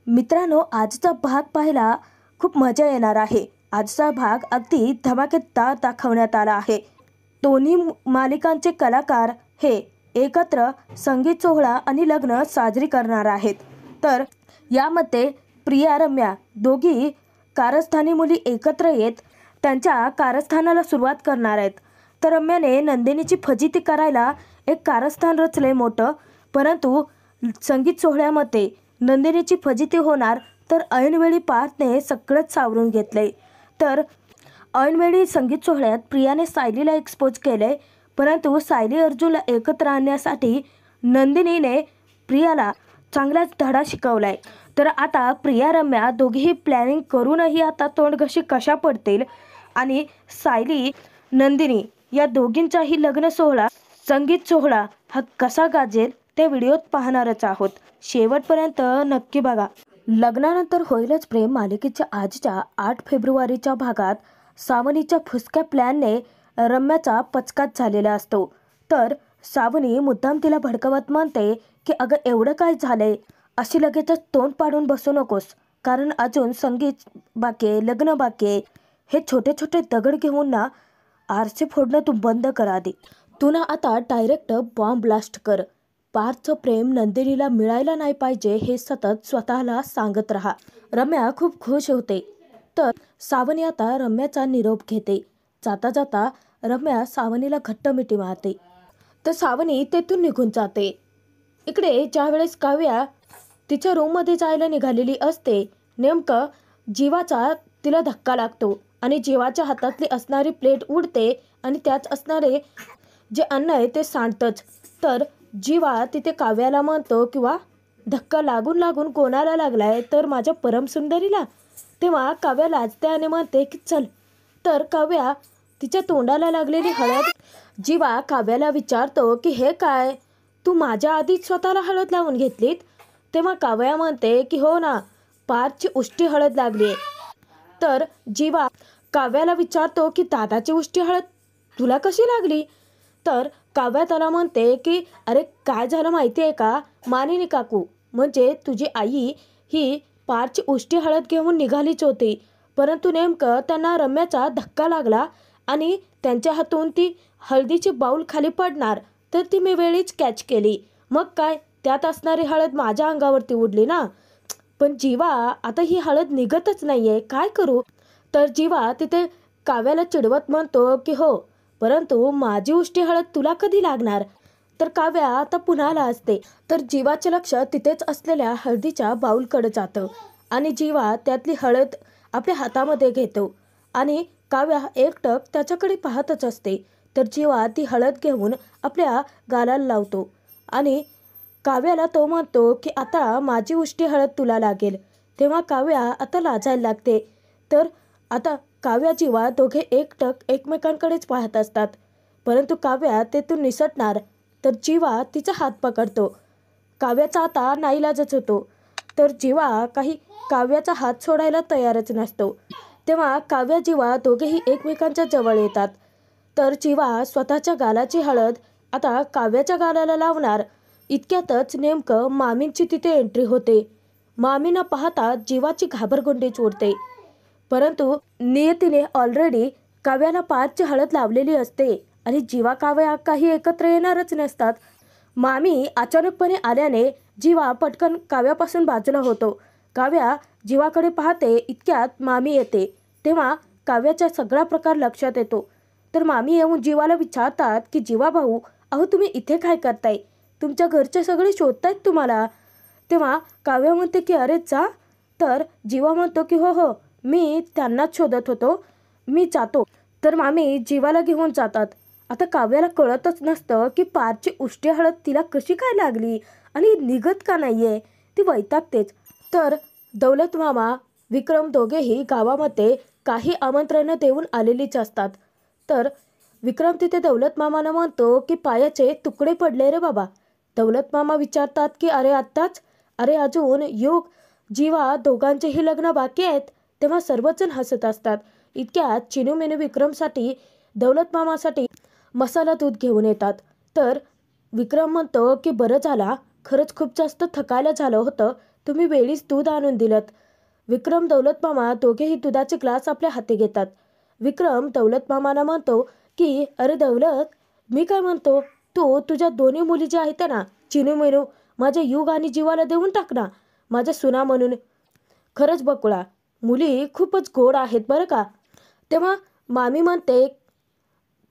मित्रांनो, आजचा भाग पाहायला खूप मजा येणार आहे। आजचा भाग अगदी धमाकेदार दाखवण्यात आला आहे। दोन्ही मालिकांचे कलाकार हे एकत्र संगीत सोहळा आणि लग्न साजरी करणार आहेत। तर यामध्ये प्रिया रम्या दोघी कारस्थानी मुली एकत्र येत त्यांच्या कारस्थानाला सुरुवात करणार आहेत। तर रम्याने नंदिनीची फजिती करायला एक कारस्थान रचले मोठं, परंतु संगीत सोहळ्यामध्ये नंदिनीची फजिती होणार तर ऐनवेळी पार्थने सगळंच सावरून घेतले। तर ऐनवेळी संगीत सोहळ्यात प्रियाने सायलीला एक्सपोज केले, परंतु सायली अर्जुनला एकत्र आणण्यासाठी नंदिनीने प्रियाला चांगलाच धडा शिकवलाय। तर आता प्रिया रम्या दोघीही प्लॅनिंग करूनही आता तोंडघशी कशा पडतील आणि सायली नंदिनी या दोघींचाही लग्न सोहळा संगीत सोहळा हा कसा गाजेल ते व्हिडिओत पाहणारच आहोत। शेवटपर्यंत नक्की बघा। लग्नानंतर होईलच प्रेम मालिकेच्या आजच्या 8 फेब्रुवारीच्या भागात सावनीच्या फुसक्या प्लॅनने रम्याचा पचकाच झालेला असतो। तर सावनी मुद्दाम तिला भडकवत म्हणते की अगं एवढं काय झालंय, अशी लगेचच तोंड पाडून बसू नकोस, कारण अजून संगीत बाकी आहे, लग्न बाकी आहे। हे छोटे छोटे दगड घेऊन ना आरसे फोडणं तू बंद कर आधी। तू ना आता डायरेक्ट बॉम्ब ब्लास्ट कर। पार्थचं प्रेम नंदिनीला मिळायला नाही पाहिजे हे सतत स्वतःला सांगत राहा। रम्या खूप खुश होते। तर सावनी आता रम्याचा निरोप घेते। जाता जाता रम्या सावनीला घट्ट मिठी मारते, तर सावनी तेथून निघून जाते। इकडे ज्या वेळेस काव्या तिच्या रूममध्ये जायला निघालेली असते, नेमकं जीवाचा तिला धक्का लागतो आणि जीवाच्या हातातली असणारी प्लेट उडते आणि त्यात असणारे जे अन्न आहे ते सांडतंच। तर जीवा तिथे काव्याला म्हणतो किंवा धक्का लागून लागून कोणाला लागलाय, तर माझ्या परमसुंदरीला। तेव्हा काव्या लाजते आणि म्हणते की चल। तर काव्या तिच्या तोंडाला लागलेली हळद जीवा काव्याला विचारतो की हे काय, तू माझ्या आधीच स्वतःला हळद लावून घेतलीत? तेव्हा काव्या म्हणते की हो ना, पार्थची उष्टी हळद लागली। तर जीवा काव्याला विचारतो की दादाची उष्टी हळद तुला कशी लागली? तर काव्या त्याला म्हणते की अरे काय झालं माहिती आहे का, मानिनी काकू म्हणजे तुझी आई ही पारची उष्टी हळद घेऊन निघालीच होती, परंतु नेमकं त्यांना रम्याचा धक्का लागला आणि त्यांच्या हातून ती हळदीची बाऊल खाली पडणार, तर ती मी वेळीच कॅच केली। मग काय, त्यात असणारी हळद माझ्या अंगावरती उडली ना। पण जीवा आता ही हळद निघतच नाहीये, काय करू? तर जीवा तिथे काव्याला चिडवत म्हणतो की हो, परंतु माझी उष्टी हळद तुला कधी लागणार? तर काव्या आता पुन्हा लाजते। तर जीवाचे लक्ष तिथेच असलेल्या हळदीच्या बाऊलकडे जातं आणि जीवा त्यातली हळद आपल्या हातामध्ये घेतो आणि काव्या एकटक त्याच्याकडे पाहतच असते। तर जीवा ती हळद घेऊन आपल्या गालाला लावतो आणि काव्याला तो म्हणतो की आता माझी उष्टी हळद तुला लागेल। तेव्हा काव्या आता लाजायला लागते। तर आता काव्या जीवा दोघे एकटक एकमेकांकडेच पाहत असतात, परंतु काव्या तेथून निसटणार तर जीवा तिचा हात पकडतो। काव्याचा आता नाईलाजच होतो, तर जीवा काही काव्याचा हात सोडायला तयारच नसतो। तेव्हा काव्या जीवा दोघेही एकमेकांच्या जवळ येतात। तर जीवा स्वतःच्या गालाची हळद आता काव्याच्या गालाला लावणार, इतक्यातच नेमकं मामींची तिथे एंट्री होते। मामींना पाहता जीवाची घाबरगुंडीच उडते, परंतु नियतीने ऑलरेडी काव्याला पारची हळद लावलेली असते आणि जीवा काव्या काही एकत्र येणारच नसतात। मामी अचानकपणे आल्याने जीवा पटकन काव्यापासून बाजूला होतो। काव्या जीवाकडे पाहते, इतक्यात मामी येते। तेव्हा काव्याचा सगळा प्रकार लक्षात येतो। तर मामी येऊन जीवाला विचारतात की जीवा भाऊ, अहो तुम्ही इथे काय करताय? तुमच्या घरचे सगळे शोधतायत तुम्हाला। तेव्हा काव्या म्हणते की अरे जा। तर जीवा म्हणतो की हो हो, मी त्यांनाच शोधत होतो, मी जातो। तर मामी जीवाला घेऊन जातात। आता काव्याला कळतच नसतं की पारची उष्टी हळद तिला कशी काय लागली आणि निघत का नाहीये, ती वैतागतेच। तर दौलत मामा विक्रम दोघेही गावामध्ये काही आमंत्रणं देऊन आलेलीच असतात। तर विक्रम तिथे दौलत मामाला म्हणतो की पायाचे तुकडे पडले रे बाबा। दौलत मामा विचारतात की अरे आत्ताच? अरे अजून युग जीवा दोघांचेही लग्न बाकी आहेत। तेव्हा सर्वजण हसत असतात। इतक्यात चिनूमिनू विक्रमसाठी दौलत मामासाठी मसाला दूध घेऊन येतात। तर विक्रम म्हणतो की बरं झाला, खरंच खूप जास्त थकायला झालं होतं, तुम्ही वेळीच दूध आणून दिलत. विक्रम दौलत मामा दोघेही दुधाचे ग्लास आपल्या हाती घेतात. विक्रम दौलत मामाला म्हणतो की अरे दौलत, मी काय म्हणतो, तू तुझ्या दोन्ही मुली ज्या आहेत ना, चिनू मिनू, माझ्या युग आणि जीवाला देऊन टाक ना, माझ्या सुना म्हणून. खरंच बकुळा, मुली खूपच गोड आहेत बरं का. तेव्हा मामी म्हणते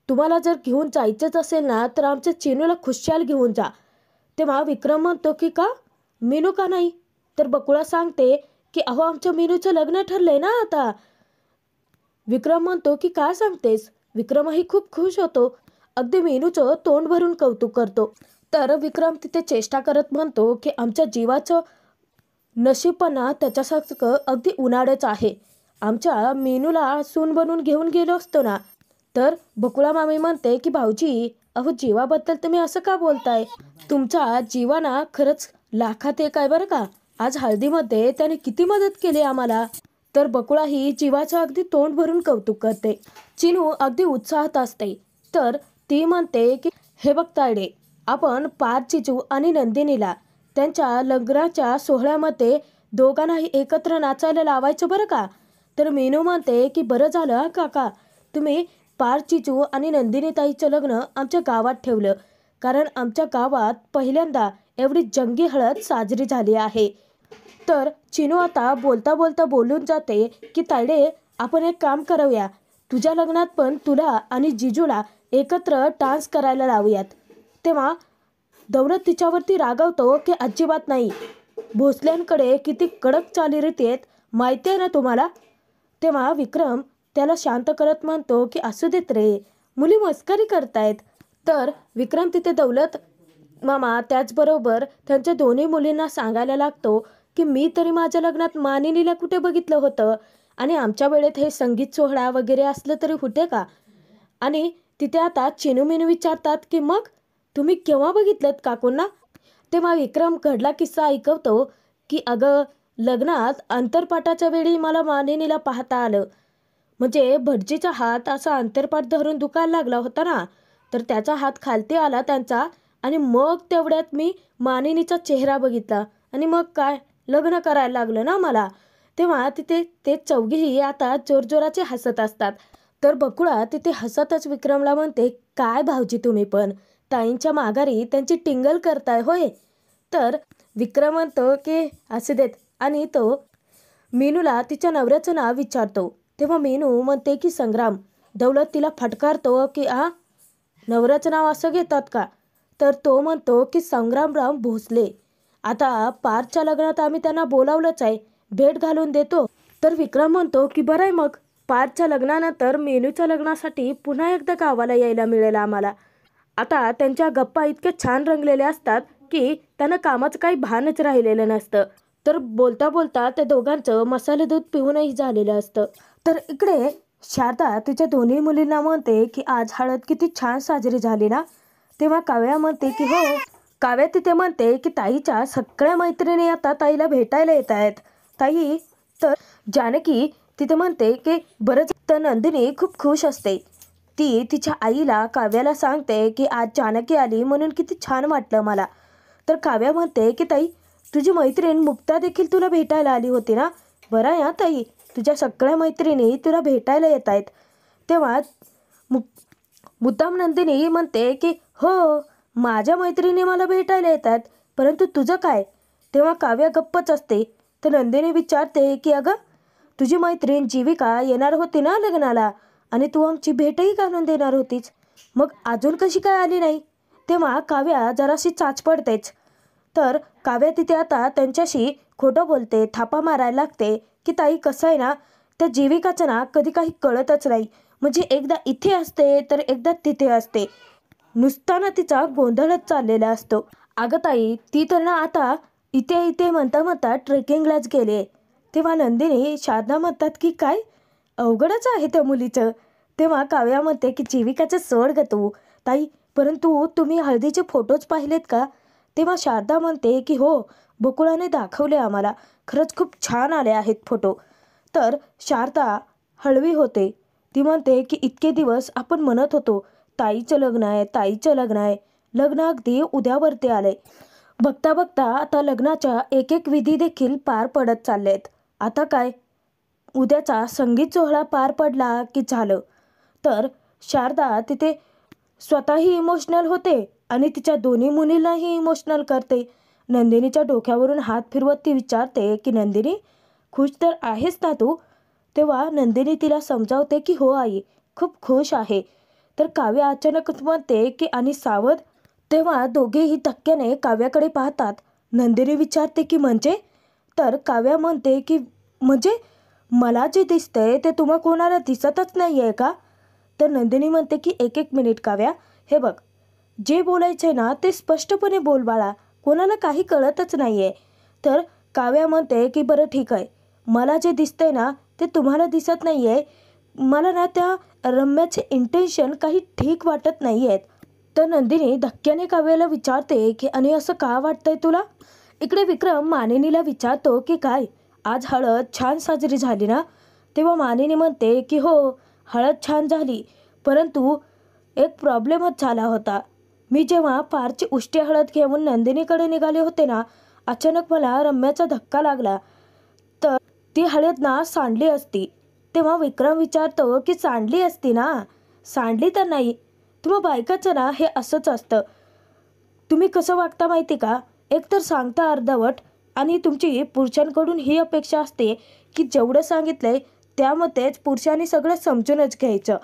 तुम्हाला जर घेऊन जायचंच असेल ना तर आमच्या चिनूला खुशाल घेऊन जा. तेव्हा विक्रम म्हणतो की का, मीनू का नाही? तर बकुळा सांगते की अहो आमच्या मीनूचं लग्न ठरलंय ना आता. विक्रम म्हणतो की काय सांगतेस? विक्रमही खूप खुश होतो. अगदी मीनूचं तोंड भरून कौतुक करतो. तर विक्रम तिथे चेष्टा करत म्हणतो की आमच्या जीवाचं नशीबपणा त्याच्यासारखं अगदी उन्हाळ्याच आहे. आमच्या मीनूला सून बनून घेऊन गेलो असतो ना. तर बकुळा मामी म्हणते की भाऊजी, अहो जीवाबद्दल तुम्ही असं का बोलताय? तुमचा जीवाना खरंच लाखात एक आहे बरं का. आज हळदीमध्ये त्याने किती मदत केली आम्हाला. तर बकुळा ही जीवाचं अगदी तोंड भरून कौतुक करते. चिनू अगदी उत्साहात असते. तर ती म्हणते की हे बघ तायडे, आपण पार, चिचू आणि नंदिनीला त्यांच्या लग्नाच्या सोहळ्यामध्ये दोघांनाही एकत्र नाचायला लावायचं बरं का. तर मीनू म्हणते की बरं झालं हा काका, तुम्ही पार, चिचू आणि नंदिनी ताईचं लग्न आमच्या गावात ठेवलं, कारण आमच्या गावात पहिल्यांदा एवढी जंगी हळद साजरी झाली आहे. तर चिनू आता बोलता बोलता बोलून जाते की तायडे, आपण एक काम करूया, तुझ्या लग्नात पण तुला आणि जिजूला एकत्र डान्स करायला लावूयात. तेव्हा दौलत तिच्यावरती रागावतो की अजिबात नाही, भोसल्यांकडे किती कडक चालीरीती आहेत माहिती आहे ना तुम्हाला. तेव्हा विक्रम त्याला शांत करत म्हणतो की असू देत रे, मुली मस्करी करतायत. तर विक्रम तिथे दौलत मामा त्याचबरोबर त्यांच्या दोन्ही मुलींना सांगायला लागतो की मी तरी माझ्या लग्नात मानिनीला कुठे बघितलं होतं, आणि आमच्या वेळेत हे संगीत सोहळा वगैरे असलं तरी होते का. आणि तिथे आता चिनू मिनू विचारतात की मग तुम्ही केव्हा बघितलं काकूंना. तेव्हा विक्रम घडला किस्सा ऐकवतो की अगं, लग्नात अंतरपाटाच्या वेळी मला मानिनीला पाहता आलं. म्हणजे भटजीचा हात असा अंतरपाट धरून दुखायला लागला होता ना, तर त्याचा हात खालती आला त्यांचा, आणि मग तेवढ्यात मी मानिनीचा चेहरा बघितला, आणि मग काय लग्न करायला लागलं ना मला. तेव्हा तिथे ते चौघीही आता जोरजोराचे हसत असतात. तर बकुळा तिथे हसतच विक्रमला म्हणते, काय भाऊजी तुम्ही पण ताईंच्या माघारी त्यांची टिंगल करताय होय. तर विक्रम म्हणतो की असू देत, आणि तो मीनूला तिच्या नवऱ्याचं नाव विचारतो. तेव्हा मीनू म्हणते की संग्राम. दौलत तिला फटकारतो की नवऱ्याचं नाव असं घेतात का. तर तो म्हणतो की संग्रामराव भोसले. आता पारच्या लग्नात आम्ही त्यांना बोलावलंच आहे, भेट घालून देतो. तर विक्रम म्हणतो की बरं आहे, मग पारच्या लग्नानंतर मेनूच्या लग्नासाठी पुन्हा एकदा गावाला यायला मिळेल आम्हाला. आता त्यांच्या गप्पा इतक्या छान रंगलेल्या असतात की त्यांना कामाचं काही भानच राहिलेलं नसतं. तर बोलता बोलता त्या दोघांचं मसाले दूध पिऊनही झालेलं असतं. तर इकडे शारदा तिच्या दोन्ही मुलींना म्हणते की आज हळद किती छान साजरी झाली ना. तेव्हा काव्या म्हणते की हो. काव्या तिथे म्हणते की ताईच्या सगळ्या मैत्रिणी आता ताईला भेटायला येत आहेत ताई. तर जानकी तिथे म्हणते की बरंच. तर नंदिनी खूप खुश असते. ती तिच्या आईला काव्याला सांगते की आज जानकी आली म्हणून किती छान वाटलं मला. तर काव्या म्हणते की ताई, तुझी मैत्रीण मुक्ता देखील तुला भेटायला आली होती ना. बरं आहे ताई, तुझ्या सगळ्या मैत्रिणी तुला भेटायला येत आहेत. तेव्हा मुद्दाम नंदिनी म्हणते की हो, माझ्या मैत्रिणी मला भेटायला येतात, परंतु तुझं काय. तेव्हा काव्या गप्पच असते. तर नंदिनी विचारते की अगं, तुझी मैत्रीण जीविका येणार होती ना लग्नाला, आणि तू आमची भेटही घालून देणार होतीच, मग अजून कशी काय आली नाही. तेव्हा काव्या जराशी चाच पडतेच. तर काव्या तिथे आता त्यांच्याशी खोटं बोलते, थापा मारायला लागते की ताई कसं आहे ना, त्या जीविकाचं ना कधी काही कळतच नाही. म्हणजे एकदा इथे असते तर एकदा तिथे असते, नुसताना तिचा गोंधळच चाललेला असतो. अगं ताई, ती तर ना आता इथे इथे म्हणता म्हणता ट्रेकिंगलाच गेले. तेव्हा नंदिनी शारदा म्हणतात की काय अवघडच आहे त्या मुलीचं. तेव्हा काव्या म्हणते की जीविकाचं सोड ग तू ताई, परंतु तुम्ही हळदीचे फोटोज पाहिलेत का. तेव्हा शारदा म्हणते की हो, बकुळाने दाखवले आम्हाला, खरंच खूप छान आले आहेत फोटो. तर शारदा हळवी होते. ती म्हणते की इतके दिवस आपण म्हणत होतो ताईचं लग्न आहे, ताईचं लग्न आहे, लग्न अगदी उद्यावरती आलंय. बघता बघता आता लग्नाच्या एक एक विधी देखील पार पडत चाललेत. आता काय, उद्याचा संगीत सोहळा पार पडला की झालं. तर शारदा तिथे स्वतःही इमोशनल होते आणि तिच्या दोन्ही मुलींनाही इमोशनल करते. नंदिनीच्या डोक्यावरून हात फिरवत ती विचारते की नंदिनी, खुश तर आहेस ना तू? तेव्हा नंदिनी तिला समजावते की हो आई, खूप खुश आहे. तर काव्या अचानकच म्हणते की आणि सावध. तेव्हा दोघेही धक्क्याने काव्याकडे पाहतात. नंदिनी विचारते की म्हणजे? तर काव्या म्हणते की म्हणजे मला जे दिसतंय ते तुम्हा कोणाला दिसतच नाही आहे का? तर नंदिनी म्हणते की एक एक मिनिट काव्या, हे बघ, जे बोलायचे ना ते स्पष्टपणे बोल बाळा, कोणाला काही कळतच नाही आहे. तर काव्या म्हणते की बरं ठीक आहे, मला जे दिसतंय ना ते तुम्हाला दिसत नाही आहे. मला ना त्या रम्याचे इंटेन्शन काही ठीक वाटत नाही आहेत. तर नंदिनी धक्क्याने काव्याला विचारते की आणि असं का वाटतंय तुला? इकडे विक्रम मानिनीला विचारतो की काय, आज हळद छान साजरी झाली ना? तेव्हा मानिनी म्हणते की हो, हळद छान झाली, परंतु एक प्रॉब्लेमच झाला होता. मी जेव्हा पारची उष्टी हळद घेऊन नंदिनीकडे निघाले होते ना, अचानक मला रम्याचा धक्का लागला. तर ती हळद ना सांडली असती. तेव्हा विक्रम विचारतो की सांडली असती ना? सांडली तर नाही. तुम्हा बायकाचं ना हे असंच असतं. तुम्ही कसं वागता माहिती का? एकतर सांगता अर्धवट आणि तुमची पुरुषांकडून ही अपेक्षा असते की जेवढं सांगितलंय त्यामध्येच पुरुषांनी सगळं समजूनच घ्यायचं.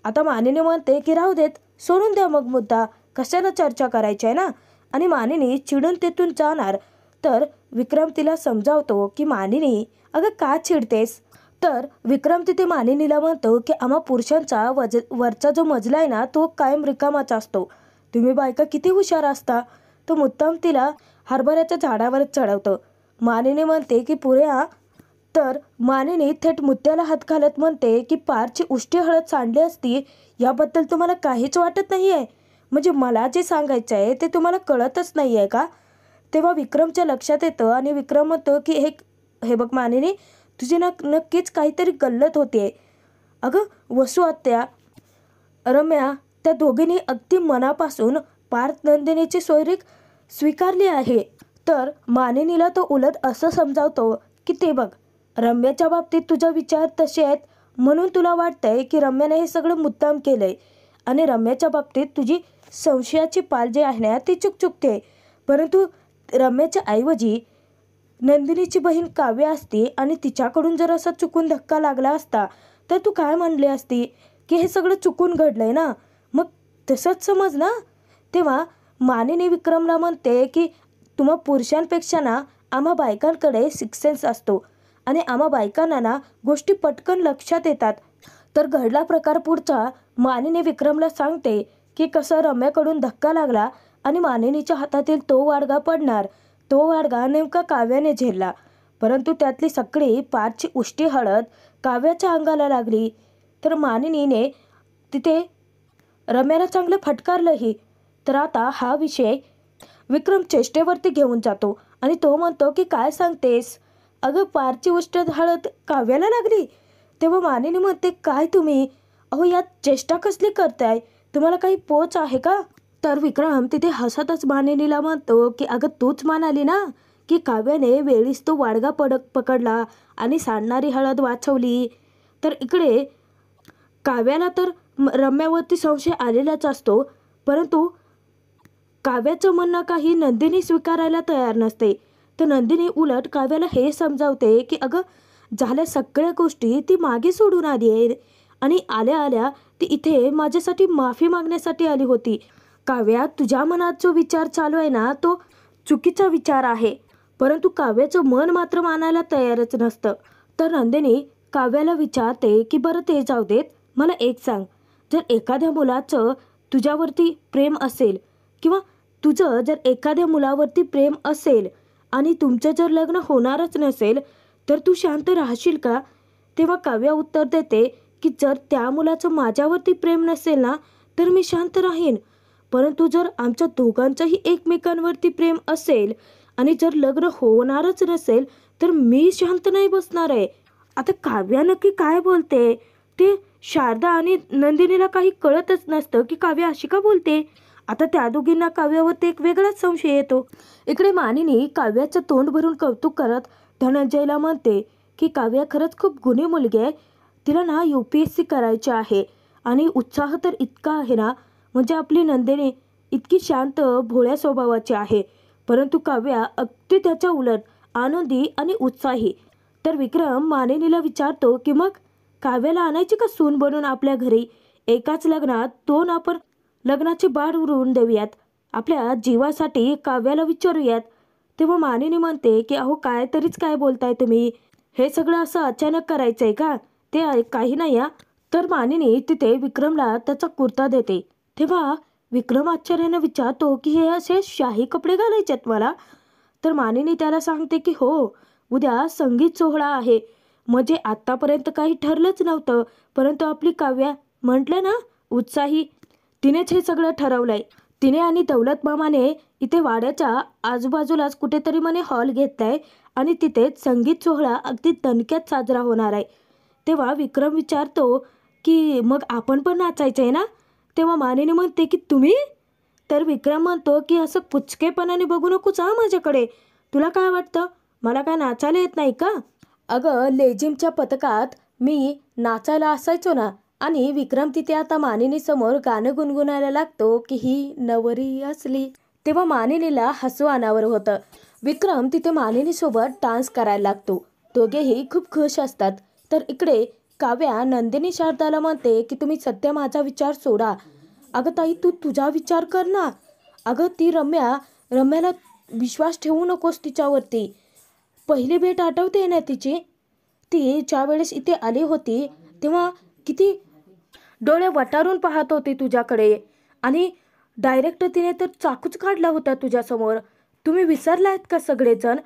आता मानिनी म्हणते की राहू देत, सोडून द्या मग मुद्दा, कशाला चर्चा करायची आहे ना? आणि मानिनी चिडून तिथून जाणार. तर विक्रम तिला समजावतो की मानिनी, अगं का चिडतेस? तर विक्रम तिथे मानिनीला म्हणतो की आम्हा पुरुषांचा वरचा जो मजला आहे ना तो कायम रिकामाच असतो. तुम्ही बायका किती हुशार असता. तो मुद्दाम तिला हरभऱ्याच्या झाडावरच चढवतो. मानिनी म्हणते की पुऱ्या. तर मानिनी थेट मुद्द्याला हात घालत म्हणते की पारची उष्टी हळद सांडली असती याबद्दल तुम्हाला काहीच वाटत नाही आहे? म्हणजे मला जे सांगायचं आहे ते तुम्हाला कळतच नाही आहे का? तेव्हा विक्रमच्या लक्षात येतं आणि विक्रम म्हणतो की हे बघ मानिनी, तुझी नक्कीच काहीतरी गल्लत होते. अगं वसू आत्या, रम्या, त्या दोघींनी अगदी मनापासून पार्थ नंदिनीची सोयरीक स्वीकारली आहे. तर मानिनीला तो उलट असं समजावतो की ते बघ, रम्याच्या बाबतीत तुझा विचार तसे आहेत म्हणून तुला वाटतंय की रम्याने हे सगळं मुद्दाम केलंय आणि रम्याच्या बाबतीत तुझी संशयाची पाल जी आहे ना ती चुकते. परंतु रम्याच्या ऐवजी नंदिनीची बहीण काव्य असती आणि तिच्याकडून जर असा चुकून धक्का लागला असता तर तू काय म्हणली असती की हे सगळं चुकून घडलंय ना, मग तसंच समज ना. तेव्हा मानिनी विक्रमला म्हणते की तुम्हा पुरुषांपेक्षा ना आम्हा बायकांकडे सिक्स सेन्स असतो आणि आम्हा बायकांना ना गोष्टी पटकन लक्षात येतात. तर घडला प्रकार पुढचा मानिनी विक्रमला सांगते की कसं रम्याकडून धक्का लागला आणि मानिनीच्या हातातील तो वाडगा पडणार. तो वाडगा नेमका काव्याने झेलला, परंतु त्यातली सगळी पारची उष्टी हळद काव्याच्या अंगाला लागली. तर मानिनीने तिथे रम्याला चांगलं फटकारलंही. तर आता हा विषय विक्रम चेष्टेवरती घेऊन जातो आणि तो म्हणतो की काय सांगतेस? अगं पारची उष्ट हळद काव्याला लागली. तेव्हा मानिनी म्हणते काय तुम्ही, अहो यात चेष्टा कसली करताय? तुम्हाला काही पोच आहे का? तर विक्रम तिथे हसतच मानिनीला म्हणतो की अगं तूच म्हणाली ना की काव्याने वेळीच तो वाडगा पकडला आणि सांडणारी हळद वाचवली. तर इकडे काव्याला तर रम्यावरती संशय आलेलाच असतो, परंतु काव्याचं म्हणणं काही नंदिनी स्वीकारायला तयार नसते. तर नंदिनी उलट काव्याला हे समजावते की अगं झाल्या सगळ्या गोष्टी ती मागे सोडून आली आहे आणि आल्या आल्या ती इथे माझ्यासाठी माफी मागण्यासाठी आली होती. काव्या, तुझ्या मनात जो विचार चालू आहे ना तो चुकीचा विचार आहे, परंतु काव्याचं मन मात्र मानायला तयारच नसतं. तर नंदिनी काव्याला विचारते की बरं ते जाऊ देत, मला एक सांग, जर एखाद्या मुलाचं तुझ्यावरती प्रेम असेल किंवा तुझं जर एखाद्या मुलावरती प्रेम असेल आणि तुमचं जर लग्न होणारच नसेल तर तू शांत राहशील का? तेव्हा काव्या उत्तर देते की जर त्या मुलाचं माझ्यावरती प्रेम नसेल ना तर मी शांत राहीन, परंतु जर आमच्या दोघांचंही एकमेकांवरती प्रेम असेल आणि जर लग्न होणारच नसेल तर मी शांत नाही बसणार आहे. आता काव्या नक्की काय बोलते ते शारदा आणि नंदिनीला काही कळतच नसतं की काव्या अशी का बोलते. आता त्या दोघींना काव्यावरती एक वेगळाच संशय येतो. इकडे मानिनी काव्याचं तोंड भरून कौतुक करत धनंजयला म्हणते की काव्या खरंच खूप गुणी मुलगी आहे. तिला ना UPSC करायची आहे आणि उत्साह तर इतका आहे ना, म्हणजे आपली नंदिनी इतकी शांत भोळ्या स्वभावाची आहे, परंतु काव्या अगदी त्याच्या उलट आनंदी आणि उत्साही. तर विक्रम मानिनीला विचारतो की मग काव्याला आणायची का सून बनून आपल्या घरी? एकाच लग्नात 2 आपण लग्नाची बाड उडवून देऊयात. आपल्या जीवासाठी काव्याला विचारूयात. तेव्हा मानिनी म्हणते की अहो काय तरीच काय बोलताय तुम्ही, हे सगळं असं अचानक करायचंय का? ते काही नाही या. तर मानिनी तिथे विक्रमला त्याचा कुर्ता देते. तेव्हा विक्रम आश्चर्याने विचारतो की हे असे शाही कपडे घालायचेत मला? तर मानिनी त्याला सांगते की हो, उद्या संगीत सोहळा आहे. म्हणजे आत्तापर्यंत काही ठरलंच नव्हतं, परंतु आपली काव्या म्हटलं ना उत्साही, तिनेच हे सगळं ठरवलंय. तिने आणि दौलत मामाने इथे वाड्याच्या आजूबाजूलाच कुठेतरी म्हणे हॉल घेतलाय आणि तिथेच संगीत सोहळा अगदी दणक्यात साजरा होणार आहे. तेव्हा विक्रम विचारतो की मग आपण पण नाचायचं आहे ना? तेव्हा मानिनी म्हणते की तुम्ही? तर विक्रम म्हणतो की असं पुचकेपणाने बघू नकोस माझ्याकडे. तुला काय वाटतं मला काय नाचायला येत नाही का? अगं लेझिमच्या पथकात मी नाचायला असायचो ना. आणि विक्रम तिथे आता मानिनीसमोर गाणं गुणगुणायला लागतो की ही नवरी असली. तेव्हा मानिनीला हसू अनावर होतं. विक्रम तिथे मानिनीसोबत डान्स करायला लागतो. दोघेही खूप खुश असतात. तर इकडे काव्या नंदिनी शारदाला म्हणते की तुम्ही सध्या माझा विचार सोडा. अगं ताई तू तुझा विचार कर ना. अगं ती रम्याला विश्वास ठेवू नकोस तिच्यावरती. पहिली भेट आठवते ना तिची? ती ज्या वेळेस इथे आली होती तेव्हा किती डोळे वटारून पाहत होती तुझ्याकडे आणि डायरेक्ट तिने तर चाकूच काढला होता तुझ्यासमोर. तुम्ही विसरलात का सगळेजण?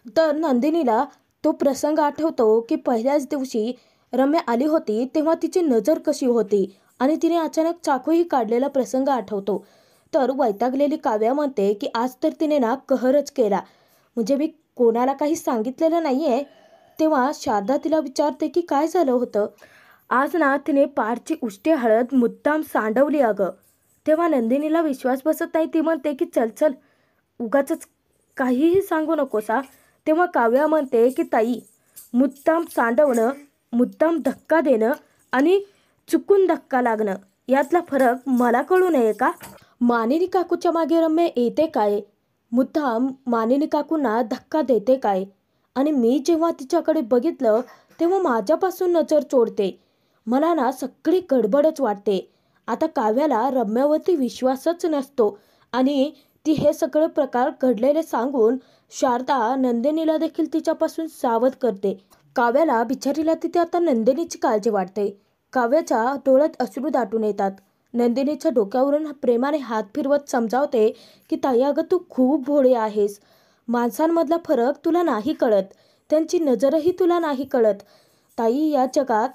तर नंदिनीला तो प्रसंग आठवतो की पहिल्याच दिवशी रम्या आली होती तेव्हा तिची नजर कशी होती आणि तिने अचानक चाकूही काढलेला प्रसंग आठवतो. तर वैतागलेली काव्या म्हणते की आज तर तिने ना कहरच केला, म्हणजे मी कोणाला काही सांगितलेलं नाही आहे. तेव्हा शारदा तिला विचारते की काय झालं होतं? आज ना तिने पारची उष्टी हळद मुद्दाम सांडवली अगं. तेव्हा नंदिनीला विश्वास बसत नाही. ती म्हणते की चल चल उगाचच काहीही सांगू नकोस हा. तेव्हा काव्या म्हणते की ताई, मुद्दाम सांडवणं, मुद्दाम धक्का देणं आणि चुकून धक्का लागणं यातला फरक मला कळू नये का? मानिनी काकूच्या मागे रम्या येते काय? मुद्दाम मानिनी काकूंना धक्का देते काय? आणि मी जेव्हा तिच्याकडे बघितलं तेव्हा माझ्यापासून नजर चोरते. मला ना सगळी गडबडच वाटते. आता काव्याला रम्यावरती विश्वासच नसतो आणि ती हे सगळे प्रकार घडलेले सांगून शारदा नंदिनीला देखील तिच्यापासून सावध करते. काव्याला बिचारीला तिथे आता नंदिनीची काळजी वाटते. काव्याच्या डोळ्यात अश्रू दाटून येतात. नंदिनीच्या डोक्यावरून प्रेमाने हात फिरवत समजावते की ताई अगं तू खूप भोळी आहेस. माणसांमधला फरक तुला नाही कळत, त्यांची नजरही तुला नाही कळत. ताई या जगात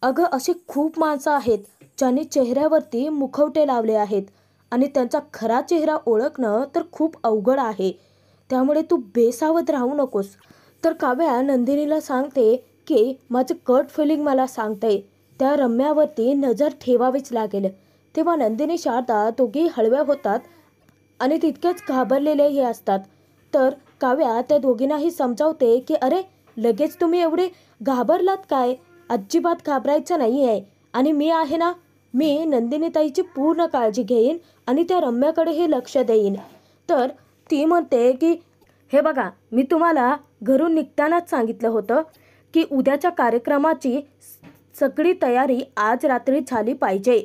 अगं असे खूप माणसं आहेत ज्यांनी चेहऱ्यावरती मुखवटे लावले आहेत आणि त्यांचा खरा चेहरा ओळखणं तर खूप अवघड आहे. त्यामुळे तू बेसावध राहू नकोस. तर काव्या नंदिनीला सांगते की माझं गट फिलिंग मला सांगते त्या रम्यावरती नजर ठेवावीच लागेल. तेव्हा नंदिनी शारदा दोघी हळव्या होतात आणि तितक्याच घाबरलेलेही असतात. तर काव्या त्या दोघींनाही समजावते की अरे लगेच तुम्ही एवढे घाबरलात काय? अजिबात घाबरायचं नाही आहे आणि मी आहे ना, मी नंदिनीताईची पूर्ण काळजी घेईन आणि त्या रम्याकडेही लक्ष देईन. तर ती म्हणते की हे बघा, मी तुम्हाला घरून निघतानाच सांगितलं होतं की उद्याच्या कार्यक्रमाची सगळी तयारी आज रात्री झाली पाहिजे.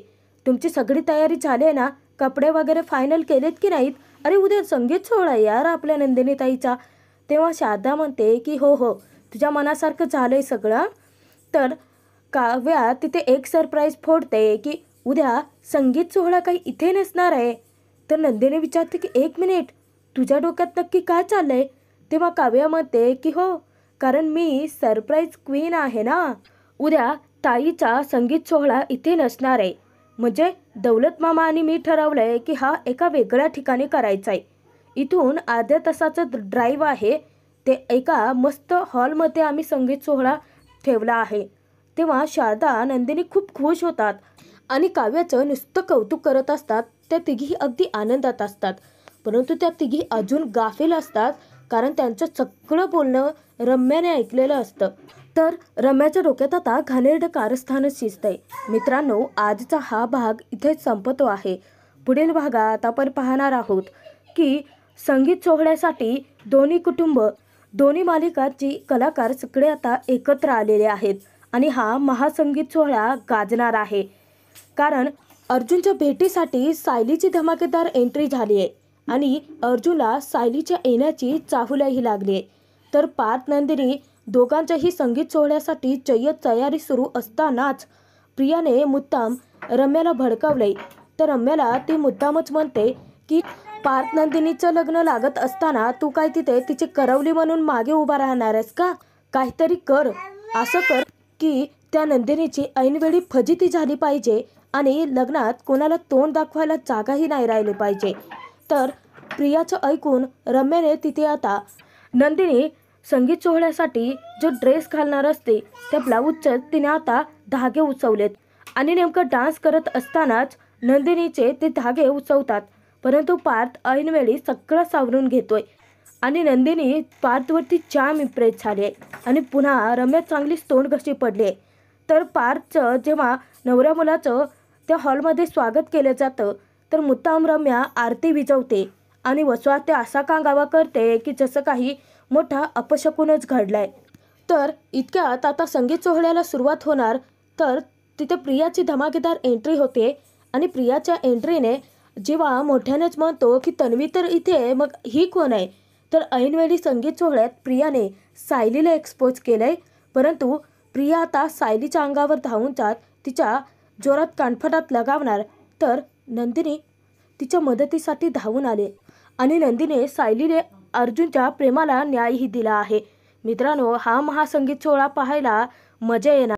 तुमची सगळी तयारी झाली आहे ना? कपडे वगैरे फायनल केलेत की नाहीत? अरे उद्या संगीत सोहळा यार आपल्या नंदिनीताईचा. तेव्हा शारदा म्हणते की हो हो तुझ्या मनासारखं झालंय सगळं. तर काव्या तिथे एक सरप्राईज फोडते की उद्या संगीत सोहळा काही इथे नसणार आहे. तर नंदिनी विचारते की एक मिनिट, तुझ्या डोक्यात नक्की काय चाललंय? तेव्हा काव्या म्हणते की हो, कारण मी सरप्राईज क्वीन आहे ना. उद्या ताईचा संगीत सोहळा इथे नसणार आहे. म्हणजे दौलत मामा आणि मी ठरवलंय की हा एका वेगळ्या ठिकाणी करायचा आहे. इथून अर्ध्या तासाचं ड्राईव्ह आहे. ते एका मस्त हॉलमध्ये आम्ही संगीत सोहळा ठेवला आहे. तेव्हा शारदा नंदिनी खूप खुश होतात आणि काव्याचं नुसतं कौतुक करत असतात. त्या तिघी अगदी आनंदात असतात, परंतु त्या तिघी अजून गाफील असतात, कारण त्यांचं सगळं बोलणं रम्याने ऐकलेलं असतं. तर रम्याच्या डोक्यात आता घाणेरडं कारस्थानच शिजतंय. मित्रांनो, आजचा हा भाग इथेच संपतो आहे. पुढील भागात आपण पाहणार आहोत की संगीत सोहळ्यासाठी दोन्ही कुटुंब, दोन्ही मालिकांची कलाकार सगळे आता एकत्र आलेले आहेत आणि हा महासंगीत सोहळा गाजणार आहे. कारण अर्जुनच्या भेटीसाठी सायलीची धमाकेदार एंट्री झाली आहे आणि अर्जुनला सायलीच्या येण्याची चाहुलाही लागली आहे. तर पार्थ नंदिनी दोघांच्याही संगीत सोहळ्यासाठी जय्यत तयारी सुरू असतानाच प्रियाने मुद्दाम रम्याला भडकावलंय. तर रम्याला ती मुद्दामच म्हणते की पार्थ नंदिनीचं लग्न लागत असताना तू काय तिथे तिची करवली म्हणून मागे उभा राहणार आहेस का? काहीतरी कर, असं कर की त्या नंदिनीची ऐनवेळी फजिती झाली पाहिजे आणि लग्नात कोणाला तोंड दाखवायला जागाही नाही राहिली पाहिजे. तर प्रियाचं ऐकून रम्याने तिथे आता नंदिनी संगीत सोहळ्यासाठी जो ड्रेस घालणार असते त्या ब्लाऊजचं तिने आता धागे उचवलेत आणि नेमकं डान्स करत असतानाच नंदिनीचे ते धागे उचवतात. परंतु पार्थ ऐनवेळी सगळं सावरून घेतोय आणि नंदिनी पार्थवरती जाम इम्प्रेस झाली आहे आणि पुन्हा रम्या चांगलीच तोंडघशी पडली आहे. तर पार्थचं जेव्हा नवऱ्या मुलाचं त्या हॉलमध्ये स्वागत केलं जातं तर मुद्दाम रम्या आरती विजवते आणि वसवाते असा कांगावा करते की जसं काही मोठा अपशकुनच घडलाय. तर इतक्यात आता संगीत सोहळ्याला सुरुवात होणार. तर तिथे प्रियाची धमाकेदार एंट्री होते आणि प्रियाच्या एंट्रीने जेव्हा मोठ्यानेच म्हणतो की तन्वी तर इथे, मग ही कोण आहे? तर ऐनवेळी संगीत सोहळ्यात प्रियाने सायलीला एक्सपोज केलंय. परंतु प्रिया आता सायलीच्या अंगावर धावून जात तिच्या जोरात कानफटात लगावणार. तर नंदिनी तिच्या मदतीसाठी धावून आले आणि नंदिनीने सायलीने अर्जुनच्या प्रेमाला न्यायही दिला आहे. मित्रांनो, हा महासंगीत सोहळा पाहायला मजा येणार.